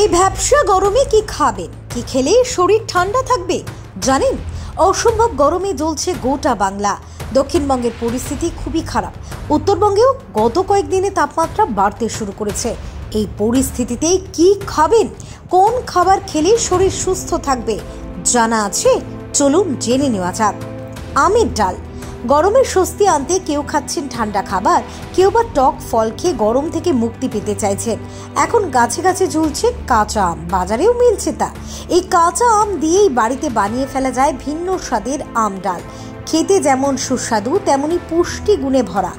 এই ভ্যাপসা গরমে কি খাবেন, কি খেলে শরীর ঠান্ডা থাকবে জানেন? অসম্ভব গরমে জ্বলছে গোটা বাংলা। দক্ষিণবঙ্গের পরিস্থিতি খুবই খারাপ। উত্তরবঙ্গেও গত কয়েকদিনে তাপমাত্রা বাড়তে শুরু করেছে। এই পরিস্থিতিতে কি খাবেন, কোন খাবার খেলে শরীর সুস্থ থাকবে জানা আছে? চলুন জেনে নেওয়া যাক। আমের ডাল। গরমের স্বস্তি আনতে কেউ খাচ্ছেন ঠান্ডা খাবার, কেউ বা টক ফল খেয়ে গরম থেকে মুক্তি পেতে চাইছেন। এখন গাছে গাছে ঝুলছে কাঁচা আম, বাজারেও মিলছে তা। এই কাঁচা আম দিয়েই বাড়িতে বানিয়ে ফেলা যায় ভিন্ন স্বাদের আম ডাল। খেতে যেমন সুস্বাদু তেমনি পুষ্টি গুণে ভরা।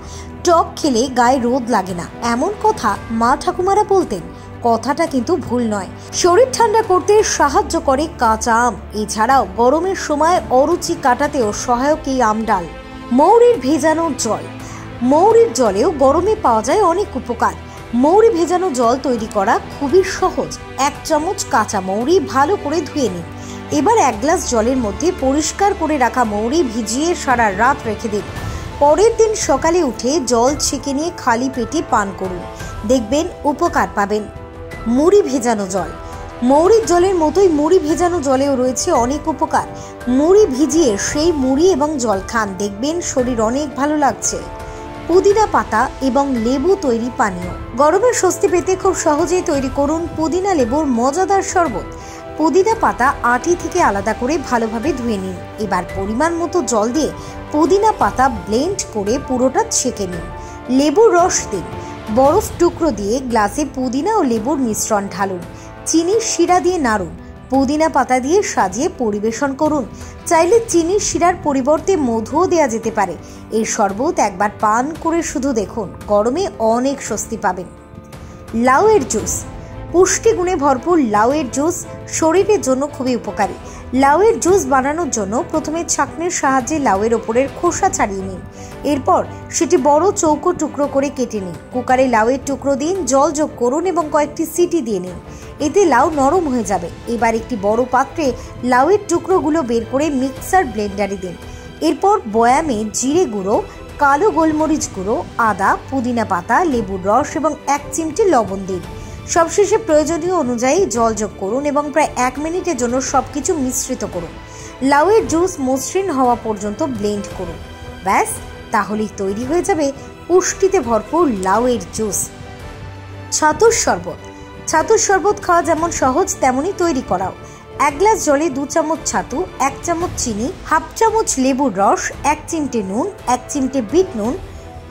টক খেলে গায়ে রোদ লাগে না, এমন কথা মা ঠাকুমারা বলতেন। কথাটা কিন্তু ভুল নয়। শরীর ঠান্ডা করতে সাহায্য করে কাঁচা আম। এছাড়াও গরমের সময় অরুচি কাটাতেও সহায়ক এই আম ডাল। মৌরির ভেজানো জল। মৌরির জলেও গরমে পাওয়া যায় অনেক উপকার। মৌরি ভেজানো জল তৈরি করা খুবই সহজ। 1 চামচ কাঁচা মৌরি ভালো করে ধুয়ে নিন। এবার 1 গ্লাস জলের মধ্যে পরিষ্কার করে রাখা মৌরি ভিজিয়ে সারা রাত রেখে দিন। পরের দিন সকালে উঠে জল ছেঁকে নিয়ে খালি পেটে পান করুন, দেখবেন উপকার পাবেন। মুড়ি ভেজানো জল। মৌরির জলের মতোই মুড়ি ভেজানো জলেও রয়েছে অনেক উপকার। মুড়ি ভিজিয়ে সেই মুড়ি এবং জল খান, দেখবেন শরীর অনেক ভালো লাগছে। পুদিনা পাতা এবং লেবু তৈরি পানীয়। গরমের স্বস্তি পেতে খুব সহজেই তৈরি করুন পুদিনা লেবুর মজাদার শরবত। পুদিনা পাতা আটি থেকে আলাদা করে ভালোভাবে ধুয়ে নিন। এবার পরিমাণ মতো জল দিয়ে পুদিনা পাতা ব্লেন্ড করে পুরোটা ছেঁকে নিন। লেবুর রস দিন। বরফ টুকরো দিয়ে গ্লাসে পুদিনা ও লেবুর মিশ্রণ ঢালুন। চিনির শিরা দিয়ে নাড়ুন। পুদিনা পাতা দিয়ে সাজিয়ে পরিবেশন করুন। চাইলে চিনির শিরার পরিবর্তে মধুও দেওয়া যেতে পারে। এই শরবত একবার পান করে শুধু দেখুন, গরমে অনেক স্বস্তি পাবেন। লাউয়ের জুস। পুষ্টিগুণে ভরপুর লাউয়ের জুস শরীরের জন্য খুবই উপকারী। লাউয়ের জুস বানানোর জন্য প্রথমে ছাঁকনির সাহায্যে লাউয়ের ওপরের খোসা ছাড়িয়ে নিন। এরপর সেটি বড় চৌকো টুকরো করে কেটে নিন। কুকারে লাউয়ের টুকরো দিন, জল যোগ করুন এবং কয়েকটি সিটি দিয়ে নিন। এতে লাউ নরম হয়ে যাবে। এবার একটি বড় পাত্রে লাউয়ের টুকরোগুলো বের করে মিক্সার ব্লেন্ডারে দিন। এরপর বয়ামে জিরে গুঁড়ো, কালো গোলমরিচ গুঁড়ো, আদা, পুদিনা পাতা, লেবুর রস এবং 1 চিমটি লবণ দিন। সবশেষে প্রয়োজনীয় অনুযায়ী জল যোগ করুন এবং প্রায় 1 মিনিটের জন্য সবকিছু মিশ্রিত করুন। লাউয়ের জুস মসৃণ হওয়া পর্যন্ত ব্লেন্ড করুন। ব্যাস, তাহলেই তৈরি হয়ে যাবে পুষ্টিতে ভরপুর লাউয়ের জুস। ছাতুর শরবত। ছাতুর শরবত খাওয়া যেমন সহজ তেমনই তৈরি করাও। 1 গ্লাস জলে 2 চামচ ছাতু, 1 চামচ চিনি, 1/2 চামচ লেবুর রস, 1 চিমটে নুন, 1 চিমটে বিট নুন,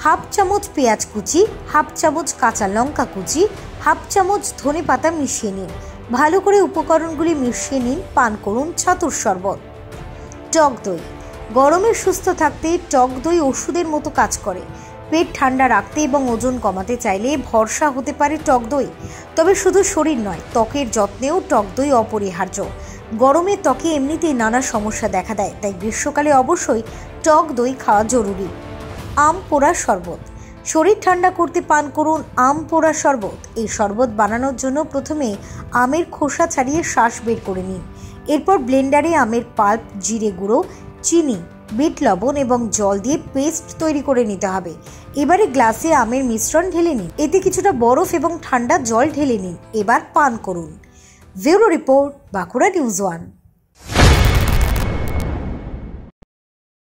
1/2 চামচ পেঁয়াজ কুচি, 1/2 চামচ কাঁচা লঙ্কা কুচি, 1/2 চামচ ধনে পাতা মিশিয়ে নিন। ভালো করে উপকরণগুলি মিশিয়ে নিন, পান করুন ছাতুর শরবত। টক দই। গরমে সুস্থ থাকতে টক দই ওষুধের মতো কাজ করে। পেট ঠান্ডা রাখতে এবং ওজন কমাতে চাইলে ভরসা হতে পারে টক দই। তবে শুধু শরীর নয়, ত্বকের যত্নেও টক দই অপরিহার্য। গরমে ত্বকে এমনিতেই নানা সমস্যা দেখা দেয়, তাই গ্রীষ্মকালে অবশ্যই টক দই খাওয়া জরুরি। আম পোড়া শরবত। শরীর ঠান্ডা করতে পান করুন আম পোড়া শরবত। এই শরবত বানানোর জন্য প্রথমে আমের খোসা ছাড়িয়ে শাঁস বের করে নিন। এরপর ব্লেন্ডারে আমের পাল্প, জিরে গুঁড়ো, চিনি, বিট লবণ এবং জল দিয়ে পেস্ট তৈরি করে নিতে হবে। এবারে গ্লাসে আমের মিশ্রণ ঢেলে নিন। এতে কিছুটা বরফ এবং ঠান্ডা জল ঢেলে নিন। এবার পান করুন। Bureau report, Bankura news 1।